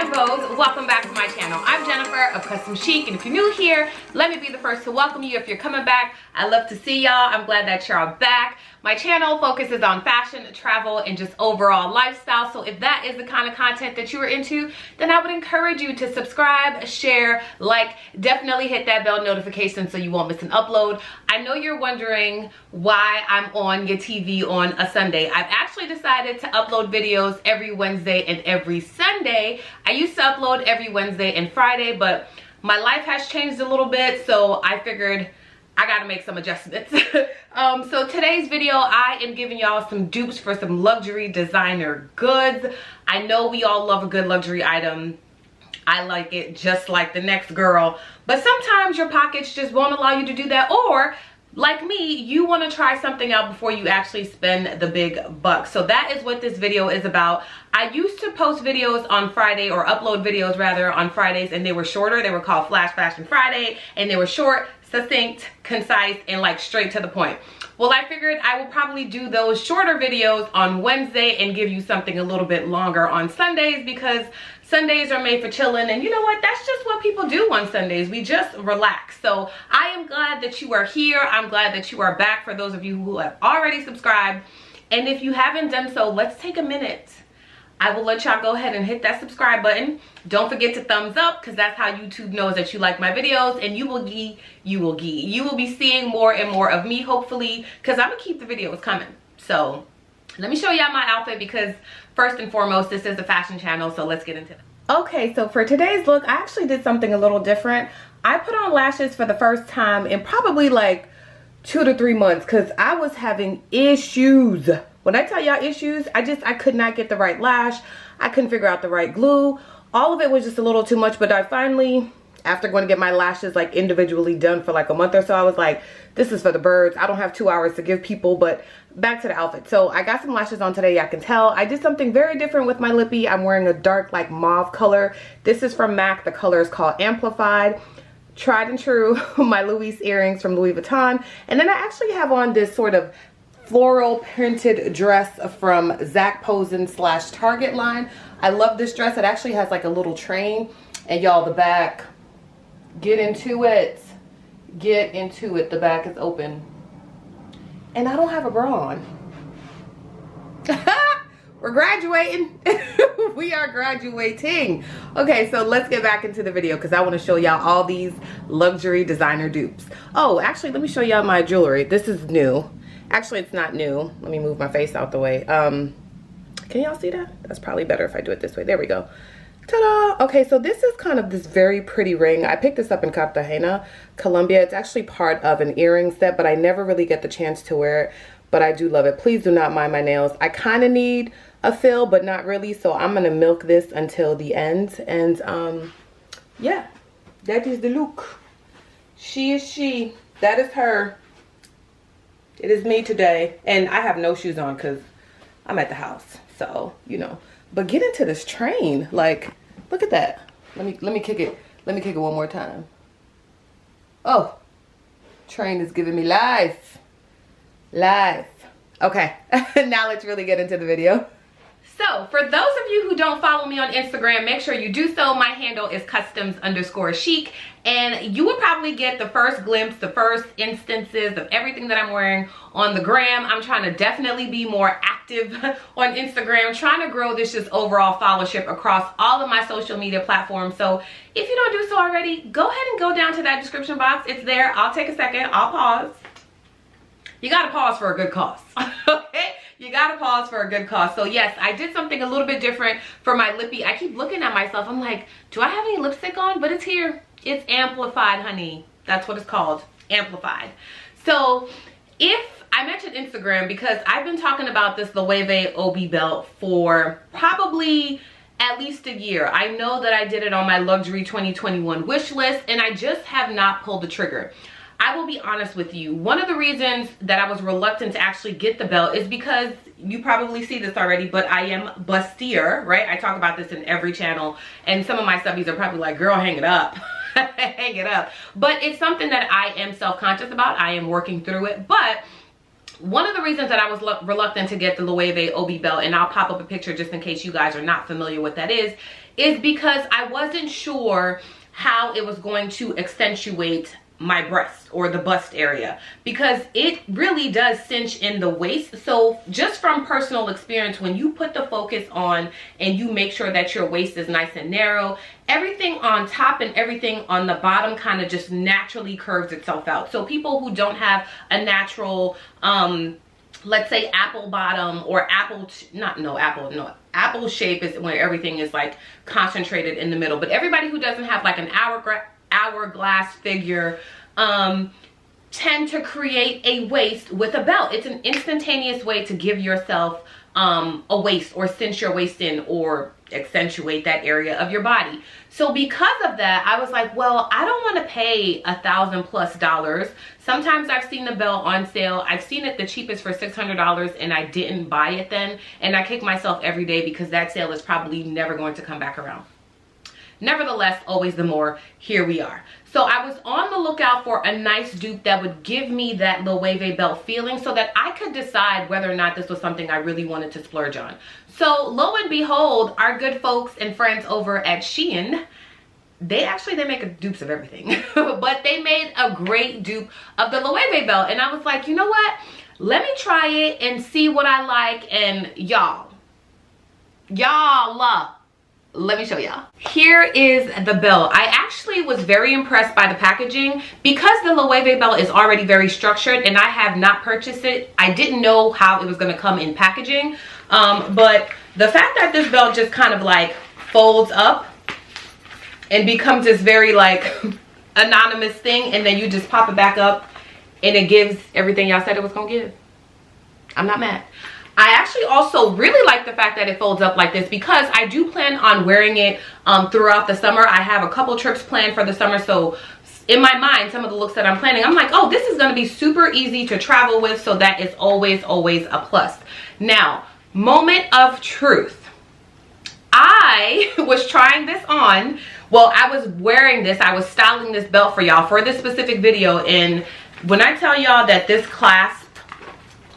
and Rose, welcome back to my channel. I'm Jennifer of Custom Chic, and if you're new here, let me be the first to welcome you. If you're coming back, I love to see y'all. I'm glad that you're all back. My channel focuses on fashion, travel, and just overall lifestyle. So if that is the kind of content that you are into, then I would encourage you to subscribe, share, like, definitely hit that bell notification so you won't miss an upload. I know you're wondering why I'm on your TV on a Sunday. I've actually decided to upload videos every Wednesday and every Sunday. I used to upload every Wednesday and Friday, but my life has changed a little bit, so I figured I gotta make some adjustments. So today's video, I am giving y'all some dupes for some luxury designer goods. I know we all love a good luxury item. I like it just like the next girl, but sometimes your pockets just won't allow you to do that, or like me, you want to try something out before you actually spend the big bucks. So that is what this video is about. I used to post videos on Friday, or upload videos rather, on Fridays, and they were shorter. They were called Flash Fashion Friday, and they were short, succinct, concise, and like straight to the point. Well, I figured I will probably do those shorter videos on Wednesday and give you something a little bit longer on Sundays, because Sundays are made for chilling, and you know what? That's just what people do on Sundays. We just relax. So I am glad that you are here. I'm glad that you are back, for those of you who have already subscribed. And if you haven't done so, let's take a minute. I will let y'all go ahead and hit that subscribe button. Don't forget to thumbs up, because that's how YouTube knows that you like my videos, and you will be seeing more and more of me, hopefully, because I'm gonna keep the videos coming. So let me show y'all my outfit, because first and foremost, this is a fashion channel, so let's get into it. Okay, so for today's look, I actually did something a little different. I put on lashes for the first time in probably like 2 to 3 months, because I was having issues. When I tell y'all issues, I could not get the right lash. I couldn't figure out the right glue. All of it was just a little too much, but I finally, after going to get my lashes like individually done for like a month or so, I was like, this is for the birds. I don't have 2 hours to give people. But back to the outfit. So I got some lashes on today. I can tell I did something very different with my lippy. I'm wearing a dark like mauve color. This is from MAC. The color is called Amplified. Tried and true, my Loewe earrings from Louis Vuitton. And then I actually have on this sort of floral printed dress from Zac Posen / Target line. I love this dress. It actually has like a little train, and y'all, the back, get into it, the back is open, and I don't have a bra on. We're graduating. We are graduating. Okay, so let's get back into the video, because I want to show y'all all these luxury designer dupes. Oh, actually, let me show y'all my jewelry. This is new. Actually, it's not new. Let me move my face out the way. Can y'all see that? That's probably better if I do it this way. There we go. Ta-da! Okay, so this is kind of this very pretty ring. I picked this up in Cartagena, Colombia. It's actually part of an earring set, but I never really get the chance to wear it. But I do love it. Please do not mind my nails. I kind of need a fill, but not really. So I'm going to milk this until the end. And yeah, that is the look. She is she. That is her. It is me today, and I have no shoes on because I'm at the house, so you know. But get into this train, like, look at that. Let me kick it. Let me kick it one more time. Oh, train is giving me life. Okay, now let's really get into the video. So for those of you who don't follow me on Instagram, make sure you do so. My handle is customs_chic, and you will probably get the first glimpse, the first instances of everything that I'm wearing on the gram. I'm trying to definitely be more active on Instagram, trying to grow this just overall followership across all of my social media platforms. So if you don't do so already, go ahead and go down to that description box. It's there. I'll take a second. I'll pause. You gotta pause for a good cause. Okay, you gotta pause for a good cause. So yes, I did something a little bit different for my lippy. I keep looking at myself. I'm like, do I have any lipstick on? But it's here. It's Amplified, honey. That's what it's called, Amplified. So if I mentioned Instagram, because I've been talking about this Loewe OB belt for probably at least a year. I know that I did it on my luxury 2021 wish list, and I just have not pulled the trigger. I will be honest with you. One of the reasons that I was reluctant to actually get the belt is because you probably see this already, but I am bustier, right? I talk about this in every channel, and some of my subbies are probably like, girl, hang it up. Hang it up. But it's something that I am self-conscious about. I am working through it. But one of the reasons that I was reluctant to get the Loewe OB belt, and I'll pop up a picture just in case you guys are not familiar with that is because I wasn't sure how it was going to accentuate my breast or the bust area, because it really does cinch in the waist. So just from personal experience, when you put the focus on and you make sure that your waist is nice and narrow, everything on top and everything on the bottom kind of just naturally curves itself out. So people who don't have a natural let's say apple bottom or apple shape is where everything is like concentrated in the middle, but everybody who doesn't have like an hourglass figure tend to create a waist with a belt. It's an instantaneous way to give yourself a waist or cinch your waist in or accentuate that area of your body. So because of that, I was like, well, I don't want to pay $1,000+ Sometimes I've seen the belt on sale. I've seen it the cheapest for $600 and I didn't buy it then, and I kick myself every day because that sale is probably never going to come back around. Nevertheless, always the more, here we are. So I was on the lookout for a nice dupe that would give me that Loewe belt feeling so that I could decide whether or not this was something I really wanted to splurge on. So lo and behold, our good folks and friends over at Shein, they make dupes of everything. But they made a great dupe of the Loewe belt. And I was like, you know what? Let me try it and see what I like. And y'all, let me show y'all. Here is the belt. I actually was very impressed by the packaging because the Loewe belt is already very structured and I have not purchased it. I didn't know how it was going to come in packaging. But the fact that this belt just kind of like folds up and becomes this very like anonymous thing, and then you just pop it back up and it gives everything y'all said it was going to give. I'm not mad. I actually also really like the fact that it folds up like this because I do plan on wearing it throughout the summer. I have a couple trips planned for the summer, so in my mind, some of the looks that I'm planning, I'm like, oh, this is going to be super easy to travel with, so that is always a plus. Now, moment of truth. I was trying this on. Well, I was wearing this. I was styling this belt for y'all for this specific video, and when I tell y'all that this clasp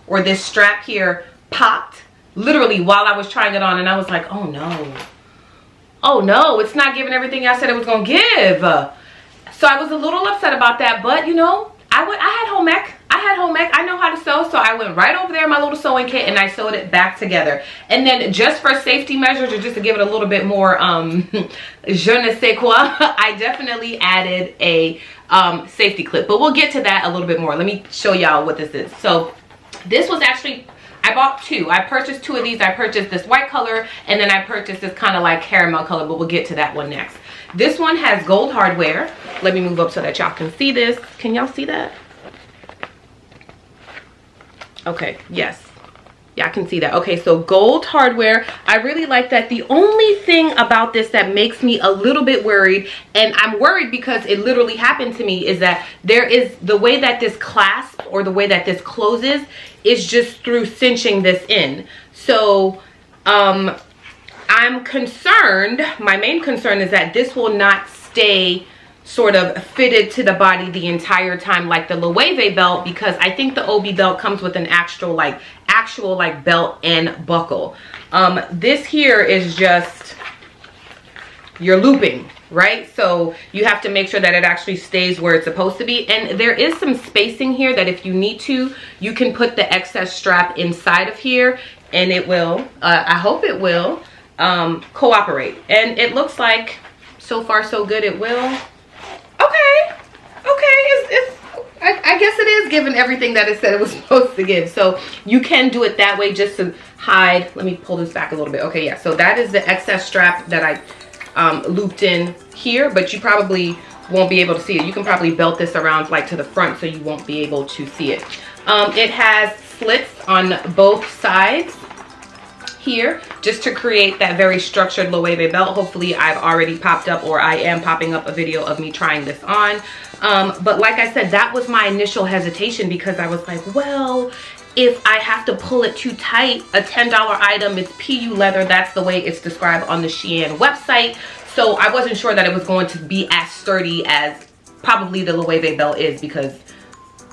or this strap here popped literally while I was trying it on, and I was like, oh no, it's not giving everything I said it was gonna give. So I was a little upset about that, but you know, I had home ec. I know how to sew, so I went right over there in my little sewing kit and I sewed it back together. And then just for safety measures, or just to give it a little bit more je ne sais quoi, I definitely added a safety clip, but we'll get to that a little bit more. Let me show y'all what this is. So this was actually, I bought two. I purchased two of these. I purchased this white color, and then I purchased this kind of like caramel color, but we'll get to that one next. This one has gold hardware. Let me move up so that y'all can see this. Can y'all see that? Okay, yes. Yeah, I can see that. Okay, so gold hardware. I really like that. The only thing about this that makes me a little bit worried, and I'm worried because it literally happened to me, is that there is the way that this clasp or the way that this closes is just through cinching this in. So I'm concerned, my main concern is that this will not stay sort of fitted to the body the entire time like the Loewe belt, because I think the OB belt comes with an actual belt and buckle. This here is just, you're looping, right? So you have to make sure that it actually stays where it's supposed to be. And there is some spacing here that if you need to, you can put the excess strap inside of here and it will, I hope it will, cooperate. And it looks like so far so good, it will. Okay, I guess it is giving everything that it said it was supposed to give. So you can do it that way just to hide. Let me pull this back a little bit. Okay, yeah, so that is the excess strap that I looped in here, but you probably won't be able to see it. You can probably belt this around like to the front so you won't be able to see it. It has slits on both sides here just to create that very structured Loewe belt. Hopefully I've already popped up, or I am popping up a video of me trying this on. But like I said, that was my initial hesitation, because I was like, well, if I have to pull it too tight, a $10 item, it's PU leather, that's the way it's described on the Shein website. So I wasn't sure that it was going to be as sturdy as probably the Loewe belt is, because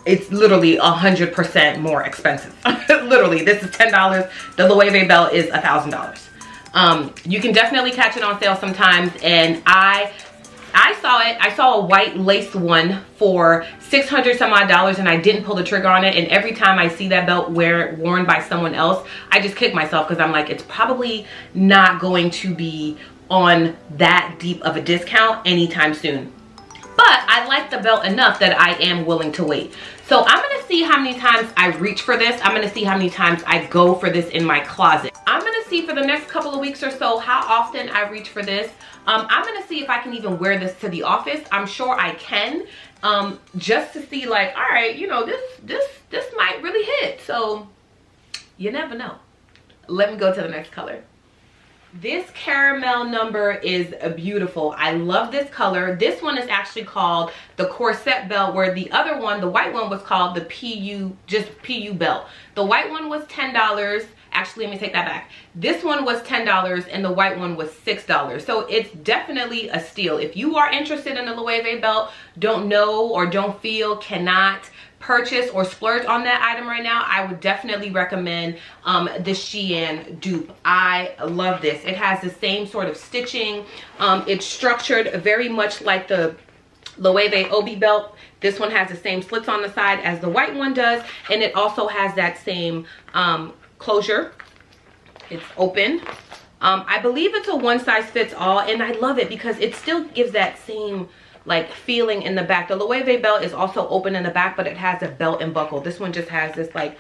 it's literally 100% more expensive. Literally, this is $10. The Loewe belt is $1,000. You can definitely catch it on sale sometimes, and I saw it. I saw a white lace one for $600 some odd, and I didn't pull the trigger on it. And every time I see that belt worn by someone else, I just kick myself because I'm like, it's probably not going to be on that deep of a discount anytime soon. But I like the belt enough that I am willing to wait. So I'm going to see how many times I reach for this. I'm going to see how many times I go for this in my closet. I'm going to see for the next couple of weeks or so how often I reach for this. I'm going to see if I can even wear this to the office. I'm sure I can. Just to see, like, all right, you know, this might really hit. So you never know. Let me go to the next color. This caramel number is beautiful. I love this color. This one is actually called the corset belt, where the other one, the white one, was called the PU, just PU belt. The white one was $10. Actually, let me take that back. This one was $10 and the white one was $6. So it's definitely a steal. If you are interested in the Loewe belt, don't know or don't feel, cannot purchase or splurge on that item right now, I would definitely recommend the Shein dupe. I love this. It has the same sort of stitching. It's structured very much like the Loewe Obi belt. This one has the same slits on the side as the white one does, and it also has that same closure. It's open. I believe it's a one size fits all, and I love it because it still gives that same like feeling in the back. The Loewe belt is also open in the back, but it has a belt and buckle. This one just has this like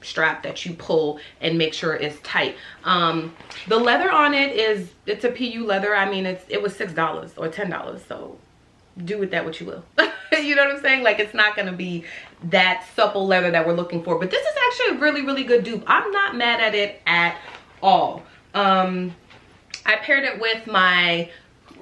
strap that you pull and make sure it's tight. The leather on it is, it's a PU leather. I mean, it was $6 or $10, so do with that what you will. You know what I'm saying? Like, it's not gonna be that supple leather that we're looking for, but this is actually a really good dupe. I'm not mad at it at all. I paired it with my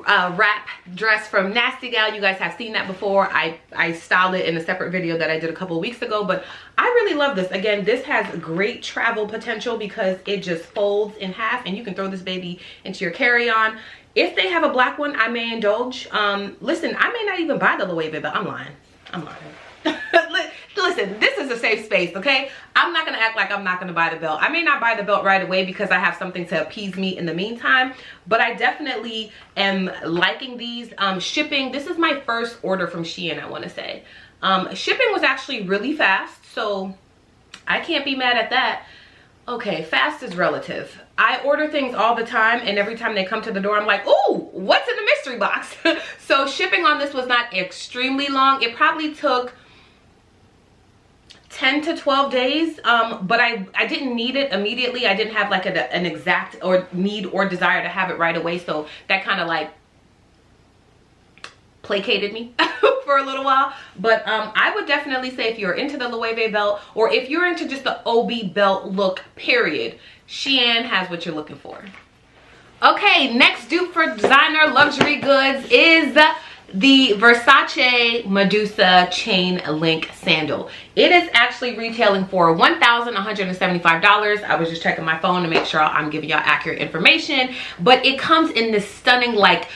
wrap dress from Nasty Gal. You guys have seen that before. I styled it in a separate video that I did a couple of weeks ago, but I really love this. Again, this has great travel potential because it just folds in half and you can throw this baby into your carry-on. If they have a black one, I may indulge. Listen, I may not even buy the Loewe, but I'm lying. Listen, this is a safe space, okay? I'm not gonna act like I'm not gonna buy the belt. I may not buy the belt right away because I have something to appease me in the meantime, but I definitely am liking these. Shipping, this is my first order from Shein, I wanna say. Shipping was actually really fast, so I can't be mad at that. Okay, fast is relative. I order things all the time, and every time they come to the door, I'm like, ooh, what's in the mystery box? So shipping on this was not extremely long. It probably took 10 to 12 days, but I didn't need it immediately. I didn't have like an exact or need or desire to have it right away, so that kind of like placated me for a little while. But I would definitely say if you're into the Loewe belt, or if you're into just the OB belt look, period, Shein has what you're looking for. Okay, next dupe for designer luxury goods is the Versace Medusa chain link sandal. It is actually retailing for $1,175. I was just checking my phone to make sure I'm giving y'all accurate information, but it comes in this stunning like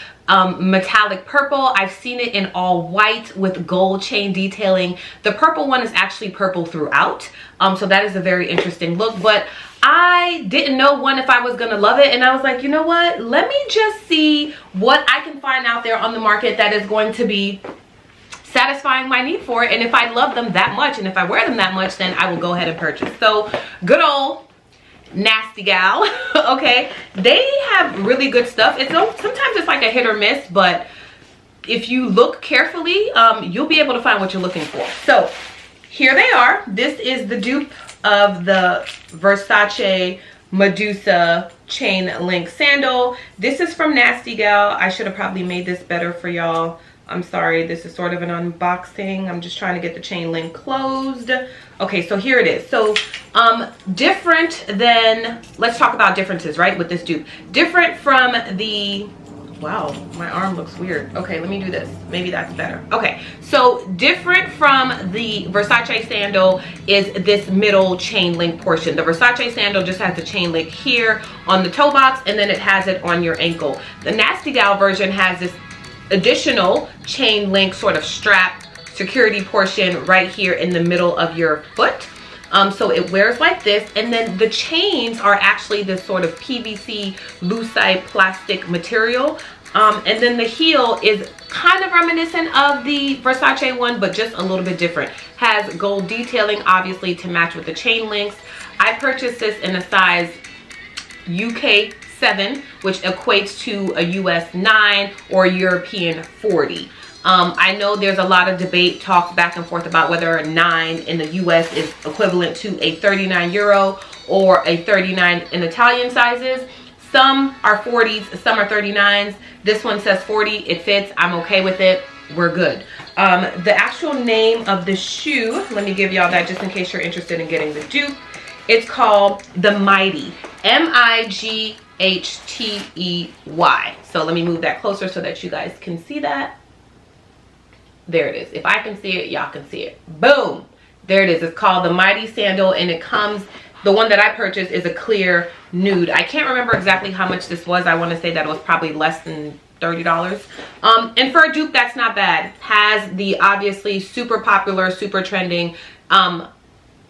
metallic purple. I've seen it in all white with gold chain detailing. The purple one is actually purple throughout, so that is a very interesting look. But I didn't know if I was gonna love it, and I was like, you know what, let me just see what I can find out there on the market that is going to be satisfying my need for it. And if I love them that much and if I wear them that much, then I will go ahead and purchase. So good old Nasty Gal. Okay, they have really good stuff. Sometimes it's like a hit or miss, but if you look carefully, you'll be able to find what you're looking for. So here they are. This is the dupe of the Versace Medusa chain link sandal. This is from Nasty Gal. I should have probably made this better for y'all. I'm sorry, this is sort of an unboxing. I'm just trying to get the chain link closed. Okay, so here it is. So different than, let's talk about differences, right, with this dupe. Different from the, wow, my arm looks weird. Okay, let me do this. Maybe that's better. Okay, so different from the Versace sandal is this middle chain link portion. The Versace sandal just has the chain link here on the toe box, and then it has it on your ankle. The Nasty Gal version has this additional chain link sort of strap security portion right here in the middle of your foot. So it wears like this, and then the chains are actually this sort of PVC lucite plastic material. And then the heel is kind of reminiscent of the Versace one, but just a little bit different. Has gold detailing, obviously, to match with the chain links. I purchased this in a size UK 7, which equates to a US 9 or European 40. I know there's a lot of debate, talks back and forth about whether a 9 in the US is equivalent to a 39 euro or a 39 in Italian sizes. Some are 40s, some are 39s. This one says 40, it fits, I'm okay with it, we're good. The actual name of the shoe, let me give y'all that just in case you're interested in getting the dupe. It's called the Mighty, M-I-G-H-T-E-Y. So let me move that closer so that you guys can see that. There it is. If I can see it, y'all can see it. Boom. There it is. It's called the Mighty Sandal, and it comes, the one that I purchased is a clear nude. I can't remember exactly how much this was. I want to say that it was probably less than $30. And for a dupe, that's not bad. Has the obviously super popular, super trending,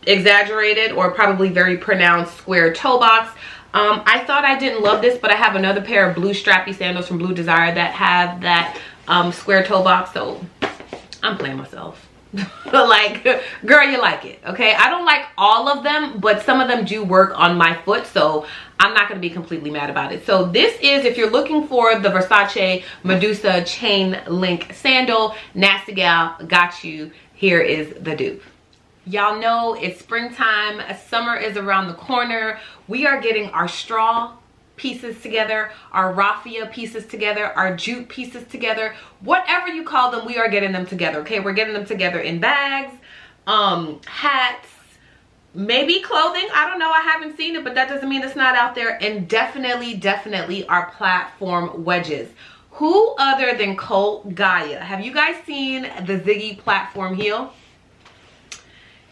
exaggerated or probably very pronounced square toe box. I thought I didn't love this, but I have another pair of blue strappy sandals from Blue Desire that have that square toe box, so I'm playing myself. Like, girl, you like it, okay? I don't like all of them, but some of them do work on my foot, so I'm not going to be completely mad about it. So this is, if you're looking for the Versace Medusa chain link sandal, Nasty Gal got you. Here is the dupe. Y'all know it's springtime, summer is around the corner. We are getting our straw pieces together, our raffia pieces together, our jute pieces together, whatever you call them, we are getting them together, okay? We're getting them together in bags, hats, maybe clothing. I don't know, I haven't seen it, but that doesn't mean it's not out there. And definitely our platform wedges. Who other than Cole Gaia? Have you guys seen the Ziggy platform heel?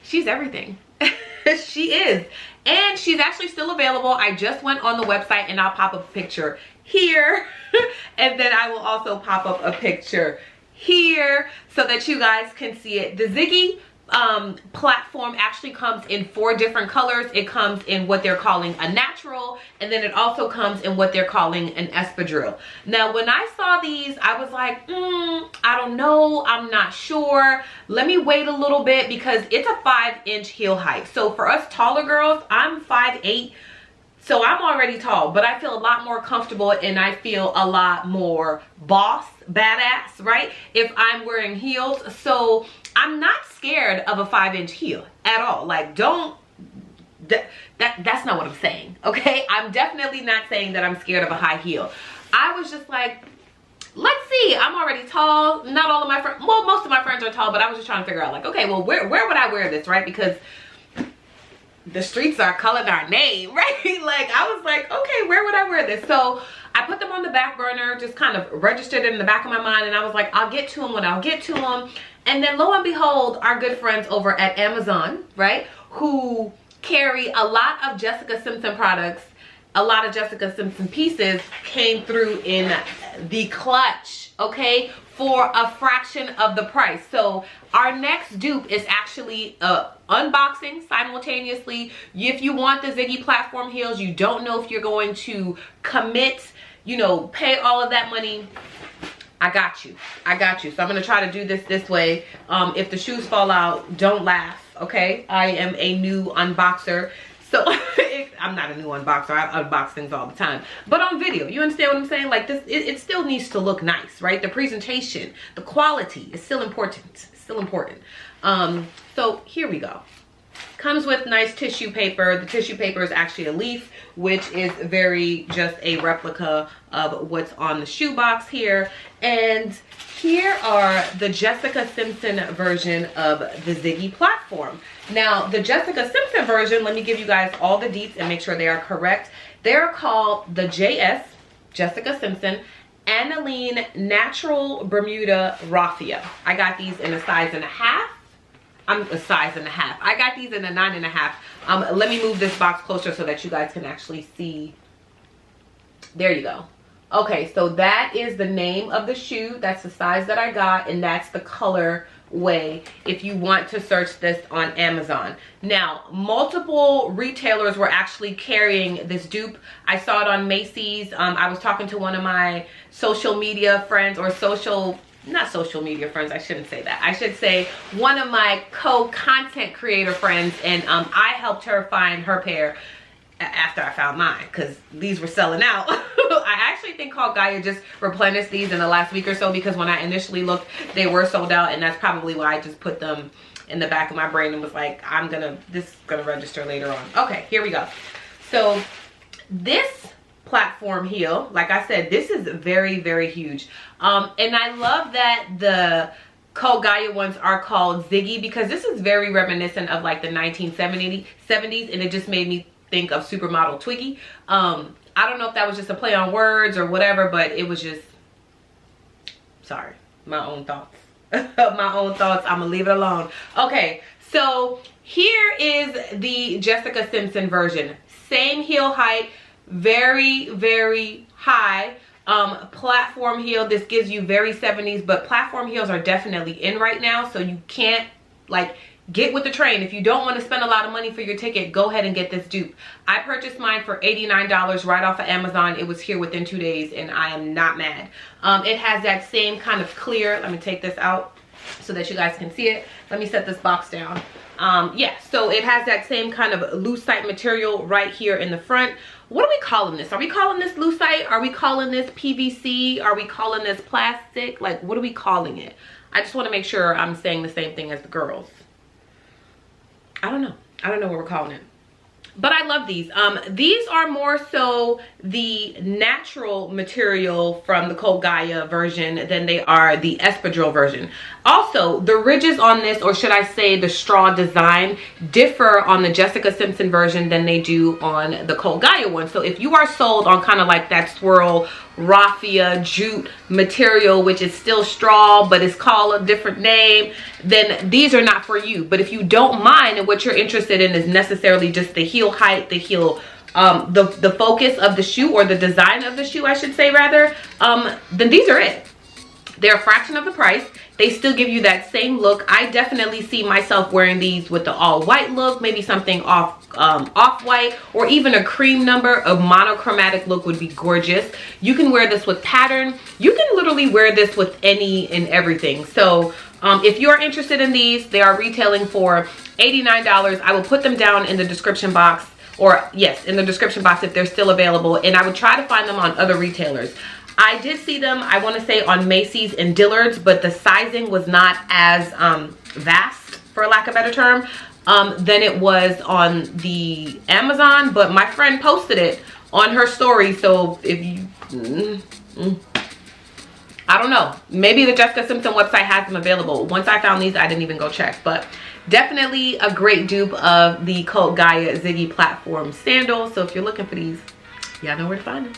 She's everything. She is. And she's actually still available. I just went on the website, and I'll pop up a picture here. And then I will also pop up a picture here so that you guys can see it. The Ziggy platform actually comes in 4 different colors. It comes in what they're calling a natural, and then it also comes in what they're calling an espadrille. Now, when I saw these, I was like, I don't know, I'm not sure. Let me wait a little bit, because it's a 5-inch heel height. So for us taller girls, I'm 5'8", so I'm already tall, but I feel a lot more comfortable, and I feel a lot more boss, badass, right, if I'm wearing heels. So I'm not scared of a 5-inch heel at all. Like, that's not what I'm saying, okay? I'm definitely not saying that I'm scared of a high heel. I was just like, let's see. I'm already tall. Not all of my friends, well, most of my friends are tall, but I was just trying to figure out, like, okay, well, where would I wear this, right? Because the streets are calling our name, right? Like, I was like, okay, where would I wear this? So I put them on the back burner, just kind of registered it in the back of my mind, and I was like, I'll get to them when I'll get to them. And then lo and behold, our good friends over at Amazon, right, who carry a lot of Jessica Simpson products, a lot of Jessica Simpson pieces, came through in the clutch, okay, for a fraction of the price. So our next dupe is actually unboxing simultaneously. If you want the Ziggy platform heels, you don't know if you're going to commit, you know, pay all of that money, I got you. I got you. So I'm going to try to do this way. If the shoes fall out, don't laugh, okay? I am a new unboxer. So I'm not a new unboxer. I unbox things all the time. But on video, you understand what I'm saying? Like, this, it still needs to look nice, right? The presentation, the quality is still important. It's still important. So here we go. Comes with nice tissue paper. The tissue paper is actually a leaf, which is very just a replica of what's on the shoebox here. And here are the Jessica Simpson version of the Ziggy platform. Now, the Jessica Simpson version, let me give you guys all the deets and make sure they are correct. They're called the JS, Jessica Simpson, Aniline Natural Bermuda Raffia. I got these in a size and a half. I'm a size and a half. I got these in a 9.5. Let me move this box closer so that you guys can actually see. There you go. Okay, so that is the name of the shoe. That's the size that I got, and that's the color way if you want to search this on Amazon. Now, multiple retailers were actually carrying this dupe. I saw it on Macy's. I was talking to one of my social media friends, or not social media friends, I shouldn't say that. I should say one of my co-content creator friends, and I helped her find her pair after I found mine, because these were selling out. I actually think Cult Gaia just replenished these in the last week or so, because when I initially looked, they were sold out, and that's probably why I just put them in the back of my brain and was like, this is gonna register later on. Okay, here we go. So this platform heel, like I said, this is very, very huge. And I love that the Cult Gaia ones are called Ziggy, because this is very reminiscent of like the 1970s, and it just made me think of Supermodel Twiggy. I don't know if that was just a play on words or whatever, but it was just, sorry, my own thoughts. My own thoughts. I'm gonna leave it alone. Okay, so here is the Jessica Simpson version. Same heel height, very, very high. Platform heel. This gives you very 70s, but platform heels are definitely in right now, so you can't like get with the train. If you don't want to spend a lot of money for your ticket, go ahead and get this dupe. I purchased mine for $89 right off of Amazon. It was here within 2 days, and I am not mad. It has that same kind of clear, let me take this out so that you guys can see it. Let me set this box down. Yeah, so it has that same kind of lucite material right here in the front. What are we calling this? Are we calling this lucite? Are we calling this PVC? Are we calling this plastic? Like, what are we calling it? I just want to make sure I'm saying the same thing as the girls. I don't know. I don't know what we're calling it. But I love these. These are more so the natural material from the Cult Gaia version than they are the espadrille version. Also, the ridges on this, or should I say the straw design, differ on the Jessica Simpson version than they do on the Cult Gaia one. So if you are sold on kind of like that swirl raffia jute material, which is still straw but is called a different name, then these are not for you. But if you don't mind and what you're interested in is necessarily just the heel height, the heel the focus of the shoe, or the design of the shoe I should say rather, then these are it. They're a fraction of the price. They still give you that same look. I definitely see myself wearing these with the all white look, maybe something off-white, or even a cream number. A monochromatic look would be gorgeous. You can wear this with pattern. You can literally wear this with any and everything. So if you're interested in these, they are retailing for $89. I will put them down in the description box, or yes, in the description box if they're still available, and I would try to find them on other retailers. I did see them, I want to say, on Macy's and Dillard's, but the sizing was not as vast, for lack of a better term, than it was on the Amazon. But my friend posted it on her story, so if you I don't know, maybe the Jessica Simpson website has them available. Once I found these, I didn't even go check, but definitely a great dupe of the Cult Gaia Ziggy platform sandal. So if you're looking for these, y'all know where to find them.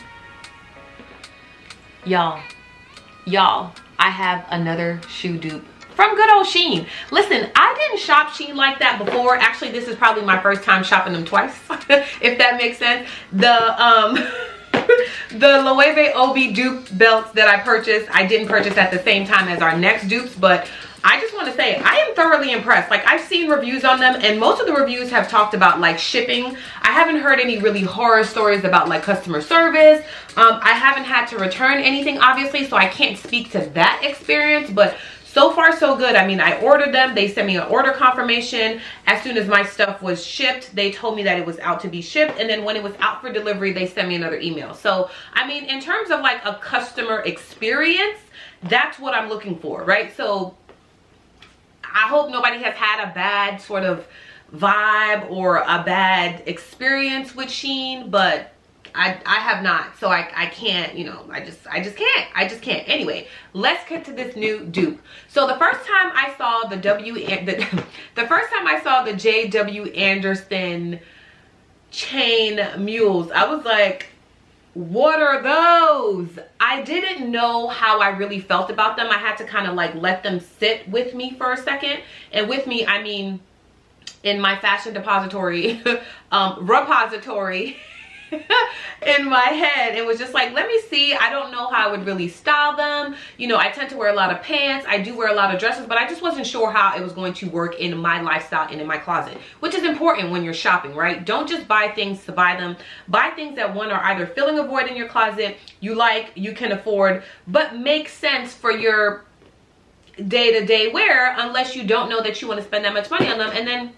Y'all, I have another shoe dupe from good old Shein. Listen, I didn't shop Shein like that before. Actually, this is probably my first time shopping them twice, if that makes sense. The Loewe OB dupe belts that I purchased, I didn't purchase at the same time as our next dupes, but I just want to say I am thoroughly impressed. Like, I've seen reviews on them, and most of the reviews have talked about like shipping. I haven't heard any really horror stories about like customer service. I haven't had to return anything, obviously, so I can't speak to that experience, but so far so good. I mean, I ordered them, they sent me an order confirmation. As soon as my stuff was shipped, they told me that it was out to be shipped, and then when it was out for delivery, they sent me another email. So I mean, in terms of like a customer experience, that's what I'm looking for, right? So I hope nobody has had a bad sort of vibe or a bad experience with Shein, but I have not, so I can't, you know, I just can't. Anyway, let's get to this new dupe. So the first time I saw the first time I saw the J.W. Anderson chain mules, I was like, what are those? I didn't know how I really felt about them. I had to kind of like let them sit with me for a second. And with me, I mean in my fashion depository repository in my head and was just like, let me see. I don't know how I would really style them. You know, I tend to wear a lot of pants. I do wear a lot of dresses, but I just wasn't sure how it was going to work in my lifestyle and in my closet, which is important when you're shopping, right? Don't just buy things to buy them. Buy things that, one, are either filling a void in your closet, you like, you can afford, but make sense for your day-to-day wear, unless you don't know that you want to spend that much money on them. And then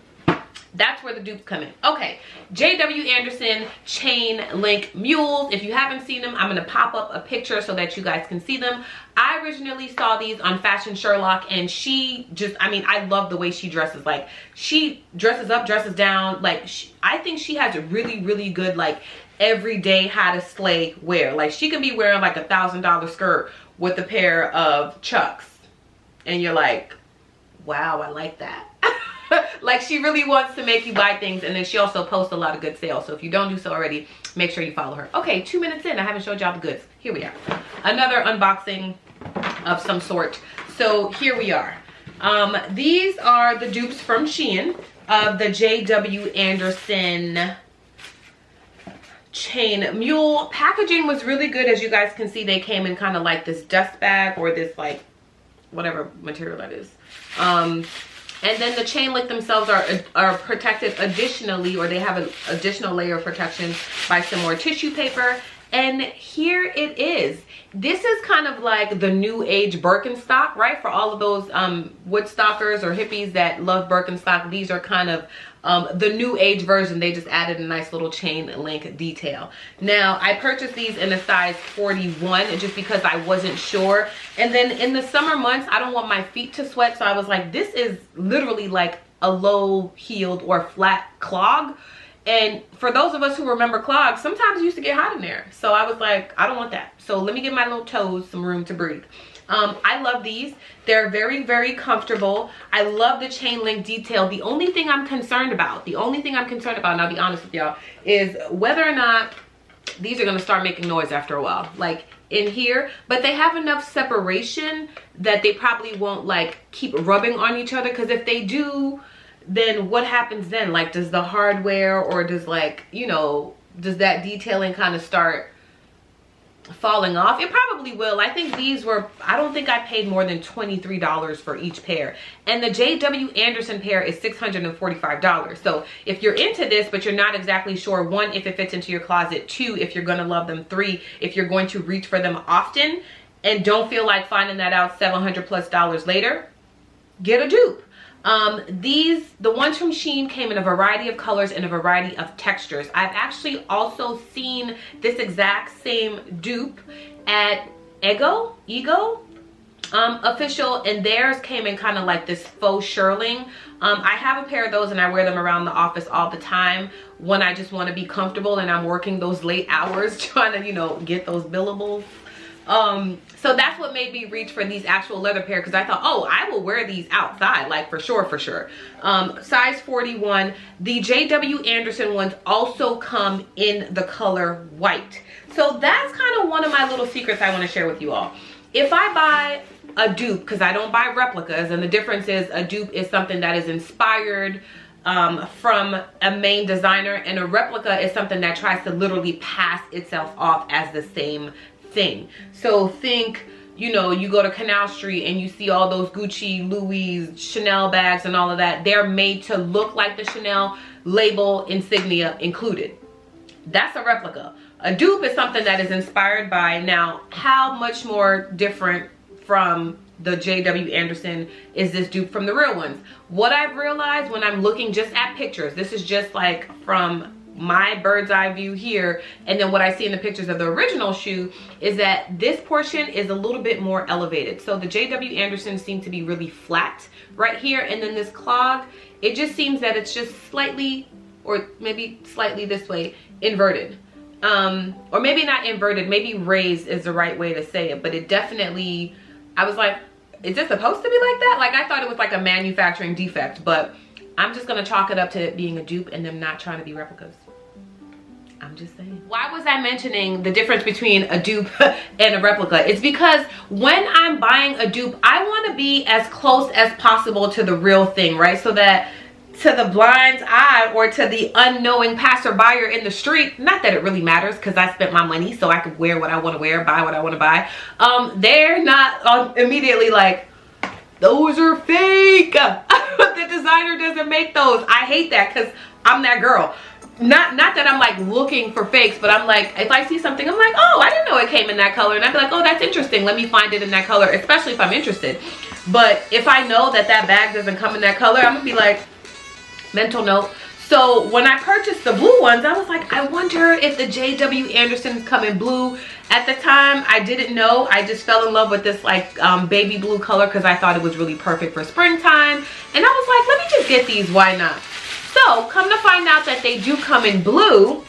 that's where the dupes come in. Okay, JW Anderson chain link mules. If you haven't seen them, I'm going to pop up a picture so that you guys can see them. I originally saw these on Fashion Sherlock, and she just, I mean, I love the way she dresses. Like, she dresses up, dresses down. Like, I think she has a really, really good, like, everyday how to slay wear. Like, she can be wearing like $1,000 skirt with a pair of Chucks, and you're like, wow, I like that. Like, she really wants to make you buy things. And then she also posts a lot of good sales, so if you don't do so already, make sure you follow her. Okay, 2 minutes in, I haven't showed y'all the goods. Here we are, another unboxing of some sort. So here we are. These are the dupes from Shein of the JW Anderson chain mule. Packaging was really good. As you guys can see, they came in kind of like this dust bag, or this, like, whatever material that is. And then the chain link themselves are protected additionally, or they have an additional layer of protection by some more tissue paper. And here it is. This is kind of like the new age Birkenstock, right? For all of those Woodstockers or hippies that love Birkenstock, these are kind of the new age version. They just added a nice little chain link detail. Now, I purchased these in a size 41 just because I wasn't sure. And then in the summer months, I don't want my feet to sweat. So I was like, this is literally like a low heeled or flat clog. And for those of us who remember clogs, sometimes it used to get hot in there. So I was like, I don't want that. So let me give my little toes some room to breathe. I love these. They're very, very comfortable. I love the chain link detail. The only thing I'm concerned about, and I'll be honest with y'all, is whether or not these are going to start making noise after a while, like in here. But they have enough separation that they probably won't like keep rubbing on each other, because if they do, then what happens then? Like, does the hardware, or does, like, you know, does that detailing kind of start falling off? It probably will. I think these were, I don't think I paid more than $23 for each pair. And the JW Anderson pair is $645. So if you're into this, but you're not exactly sure, 1, if it fits into your closet, 2, if you're going to love them, 3, if you're going to reach for them often and don't feel like finding that out $700+ later, get a dupe. The ones from Shein came in a variety of colors and a variety of textures. I've actually also seen this exact same dupe at Ego official, and theirs came in kind of like this faux shearling. I have a pair of those and I wear them around the office all the time when I just want to be comfortable and I'm working those late hours trying to, you know, get those billables. So that's what made me reach for these actual leather pair, because I thought, oh, I will wear these outside, like for sure. Size 41. The JW Anderson ones also come in the color white. So that's kind of one of my little secrets I want to share with you all. If I buy a dupe, because I don't buy replicas, and the difference is a dupe is something that is inspired from a main designer, and a replica is something that tries to literally pass itself off as the same thing. So think, you know, you go to Canal Street and you see all those Gucci, Louis, Chanel bags and all of that. They're made to look like the Chanel label, insignia included. That's a replica. A dupe is something that is inspired by. Now, how much more different from the JW Anderson is this dupe from the real ones? What I've realized when I'm looking just at pictures, this is just like from my bird's eye view here, and then what I see in the pictures of the original shoe, is that this portion is a little bit more elevated. So the JW Anderson seem to be really flat right here, and then this clog, it just seems that it's just slightly, or maybe slightly this way, inverted. Or maybe not inverted, maybe raised is the right way to say it, but it definitely, I was like, is this supposed to be like that? Like, I thought it was like a manufacturing defect, but I'm just gonna chalk it up to it being a dupe and them not trying to be replicas. I'm just saying. Why was I mentioning the difference between a dupe and a replica? It's because when I'm buying a dupe, I want to be as close as possible to the real thing, right? So that to the blind eye or to the unknowing passerby in the street, not that it really matters because I spent my money so I could wear what I want to wear, buy what I want to buy, they're not immediately like, those are fake. The designer doesn't make those. I hate that because I'm that girl. Not that I'm like looking for fakes, but I'm like, if I see something, I'm like, oh, I didn't know it came in that color. And I'd be like, oh, that's interesting. Let me find it in that color, especially if I'm interested. But if I know that that bag doesn't come in that color, I'm gonna be like, mental note. So when I purchased the blue ones, I was like, I wonder if the JW Andersons come in blue. At the time, I didn't know. I just fell in love with this like baby blue color because I thought it was really perfect for springtime. And I was like, let me just get these, why not? So come to find out that they do come in blue,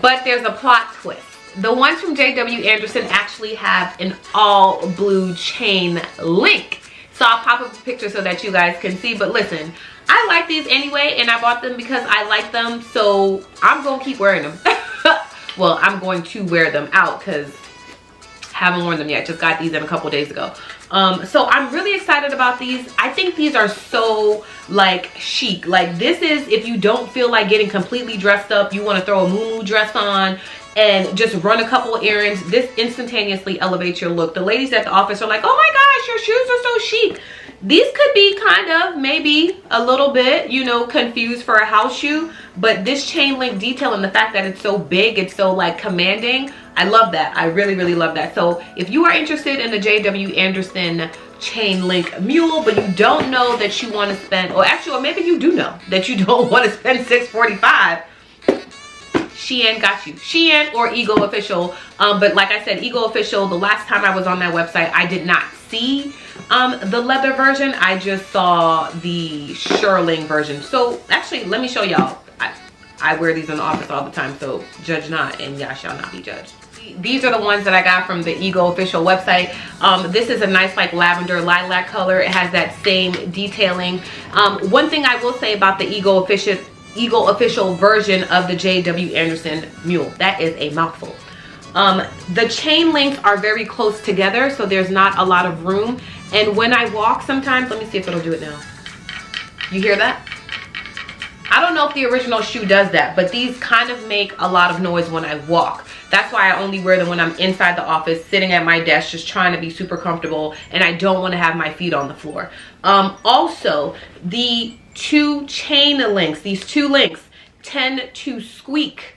but there's a plot twist. The ones from JW Anderson actually have an all blue chain link. So I'll pop up a picture so that you guys can see. But listen, I like these anyway, and I bought them because I like them. So I'm going to keep wearing them. Well, I'm going to wear them out because I haven't worn them yet. Just got these in a couple days ago. So I'm really excited about these. I think these are so like chic. Like this is if you don't feel like getting completely dressed up, you want to throw a muumuu dress on and just run a couple errands. This instantaneously elevates your look. The ladies at the office are like, oh my gosh, your shoes are so chic. These could be kind of maybe a little bit, you know, confused for a house shoe, but this chain link detail and the fact that it's so big, it's so like commanding, I love that. I really, really love that. So if you are interested in the JW Anderson chain link mule, but you don't know that you want to spend, or actually, or maybe you do know that you don't want to spend $645, Shein got you. Shein or Ego Official. But like I said, Ego Official, the last time I was on that website, I did not see the leather version. I just saw the shearling version. So actually, let me show y'all. I wear these in the office all the time, so judge not and y'all shall not be judged. These are the ones that I got from the Ego Official website. This is a nice like lavender lilac color. It has that same detailing. One thing I will say about the Ego Official version of the JW Anderson mule, that is a mouthful. The chain links are very close together, so there's not a lot of room. And when I walk sometimes, let me see if it'll do it now. You hear that? I don't know if the original shoe does that, but these kind of make a lot of noise when I walk. That's why I only wear them when I'm inside the office, sitting at my desk, just trying to be super comfortable, and I don't want to have my feet on the floor. Also, the two chain links, these two links tend to squeak.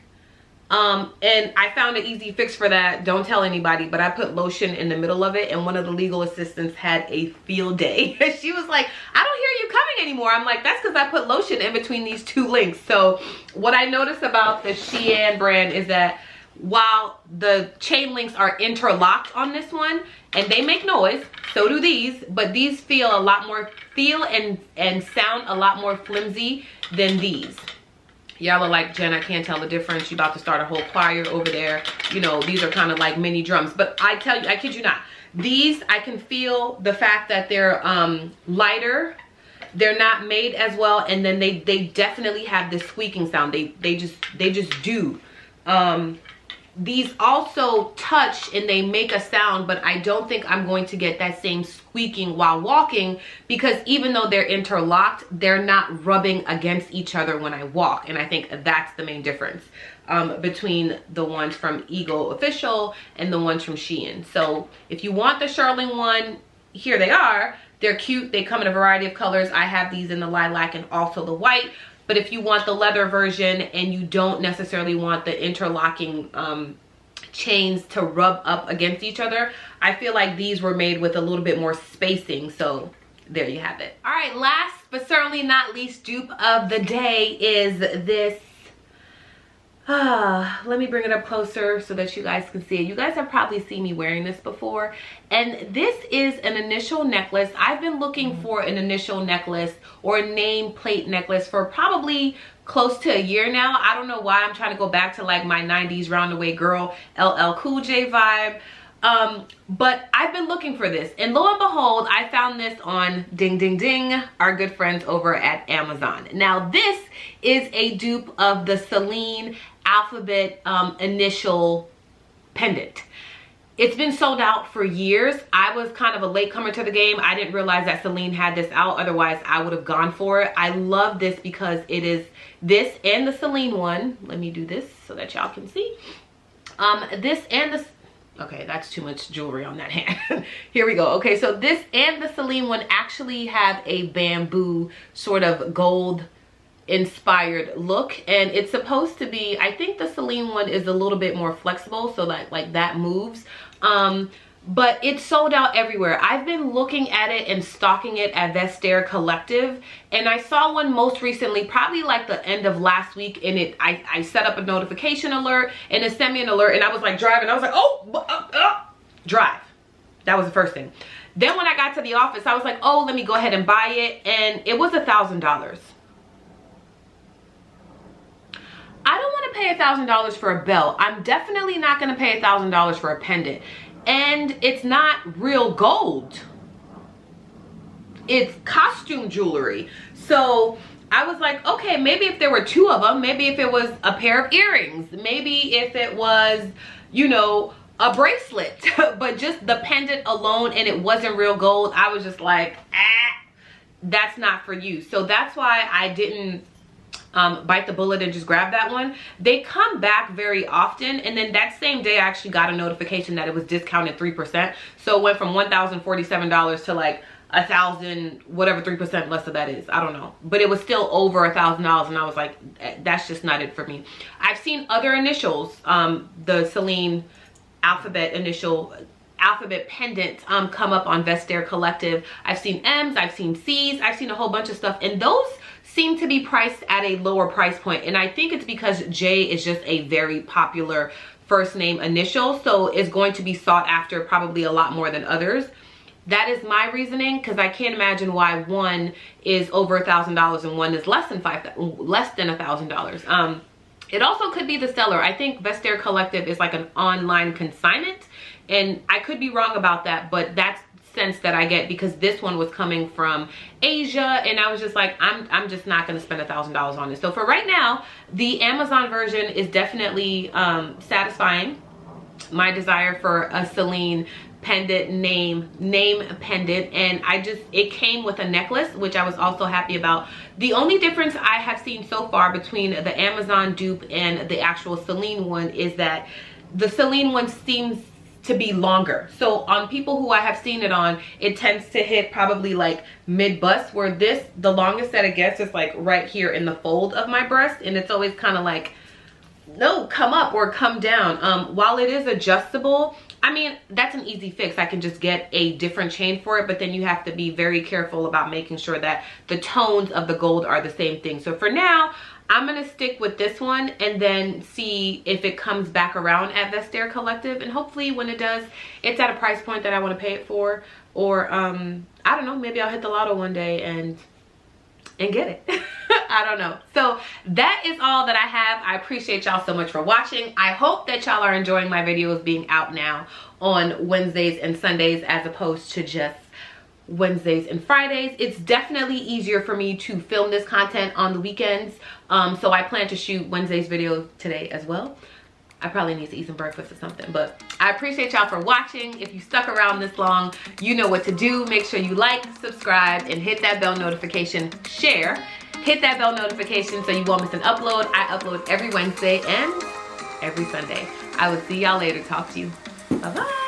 And I found an easy fix for that. Don't tell anybody, but I put lotion in the middle of it, and one of the legal assistants had a field day. She was like, I don't hear you coming anymore. I'm like, that's because I put lotion in between these two links. So what I noticed about the Shein brand is that while the chain links are interlocked on this one, and they make noise, so do these, but these feel a lot more, and sound a lot more flimsy than these. Y'all are like, Jen, I can't tell the difference. You about to start a whole choir over there. You know, these are kind of like mini drums. But I tell you, I kid you not, these, I can feel the fact that they're lighter. They're not made as well. And then they definitely have this squeaking sound. They just do. These also touch and they make a sound, but I don't think I'm going to get that same squeaking while walking, because even though they're interlocked, they're not rubbing against each other when I walk. And I think that's the main difference between the ones from Ego Official and the ones from Shein. So if you want the shearling one, here they are. They're cute. They come in a variety of colors. I have these in the lilac and also the white. But if you want the leather version and you don't necessarily want the interlocking chains to rub up against each other, I feel like these were made with a little bit more spacing. So there you have it. All right, last but certainly not least dupe of the day is this. Let me bring it up closer so that you guys can see it. You guys have probably seen me wearing this before, and this is an initial necklace. I've been looking for an initial necklace or a nameplate necklace for probably close to a year now. I don't know why. I'm trying to go back to like my 90s roundaway girl LL Cool J vibe. But I've been looking for this, and lo and behold, I found this on Ding Ding Ding, our good friends over at Amazon. Now this is a dupe of the Celine Alphabet initial pendant. It's been sold out for years. I was kind of a latecomer to the game. I didn't realize that Celine had this out. Otherwise, I would have gone for it. I love this because it is this and the Celine one. Let me do this so that y'all can see. This and the... Okay, that's too much jewelry on that hand. Here we go. Okay, so this and the Celine one actually have a bamboo sort of gold inspired look, and it's supposed to be, I think the Celine one is a little bit more flexible, so that like that moves, but it's sold out everywhere. I've been looking at it and stalking it at Vestiaire Collective, and I saw one most recently, probably like the end of last week, and I set up a notification alert and it sent me an alert, and I was like driving, I was like, oh, drive. That was the first thing. Then when I got to the office, I was like, oh, let me go ahead and buy it, and it was $1,000. I don't want to pay $1,000 for a belt. I'm definitely not going to pay $1,000 for a pendant. And it's not real gold. It's costume jewelry. So I was like, okay, maybe if there were two of them, maybe if it was a pair of earrings, maybe if it was, you know, a bracelet, but just the pendant alone and it wasn't real gold, I was just like, that's not for you. So that's why I didn't bite the bullet and just grab that one. They come back very often, and then that same day I actually got a notification that it was discounted 3%, so it went from $1,047 to like $1,000, whatever 3% less of that is, I don't know, but it was still over $1,000, and I was like, that's just not it for me. I've seen other initials, the Celine alphabet pendant come up on Vestiaire Collective. I've seen M's, I've seen C's, I've seen a whole bunch of stuff, and those seem to be priced at a lower price point, and I think it's because J is just a very popular first name initial, so it's going to be sought after probably a lot more than others. That is my reasoning, because I can't imagine why one is over $1,000 and one is less than $1,000. It also could be the seller. I think Vestiaire Collective is like an online consignment, and I could be wrong about that, but that's sense that I get, because this one was coming from Asia, and I was just like, I'm just not going to spend $1,000 on this. So for right now, the Amazon version is definitely satisfying my desire for a Celine pendant, name pendant, and it came with a necklace, which I was also happy about. The only difference I have seen so far between the Amazon dupe and the actual Celine one is that the Celine one seems to be longer. So on people who I have seen it on, it tends to hit probably like mid bust, where this, the longest that it gets is like right here in the fold of my breast, and it's always kind of like, no, come up or come down. While it is adjustable, I mean, that's an easy fix. I can just get a different chain for it, but then you have to be very careful about making sure that the tones of the gold are the same thing. So for now, I'm gonna stick with this one and then see if it comes back around at Vestiaire Collective, and hopefully when it does, it's at a price point that I want to pay it for, or I don't know, maybe I'll hit the lotto one day and get it. I don't know. So that is all that I have. I appreciate y'all so much for watching. I hope that y'all are enjoying my videos being out now on Wednesdays and Sundays as opposed to just Wednesdays and Fridays. It's definitely easier for me to film this content on the weekends, so I plan to shoot Wednesday's video today as well. I probably need to eat some breakfast or something, but I appreciate y'all for watching. If you stuck around this long, you know what to do. Make sure you like, subscribe, and hit that bell notification. Share, hit that bell notification so you won't miss an upload. I upload every Wednesday and every Sunday. I will see y'all later. Talk to you. Bye-bye.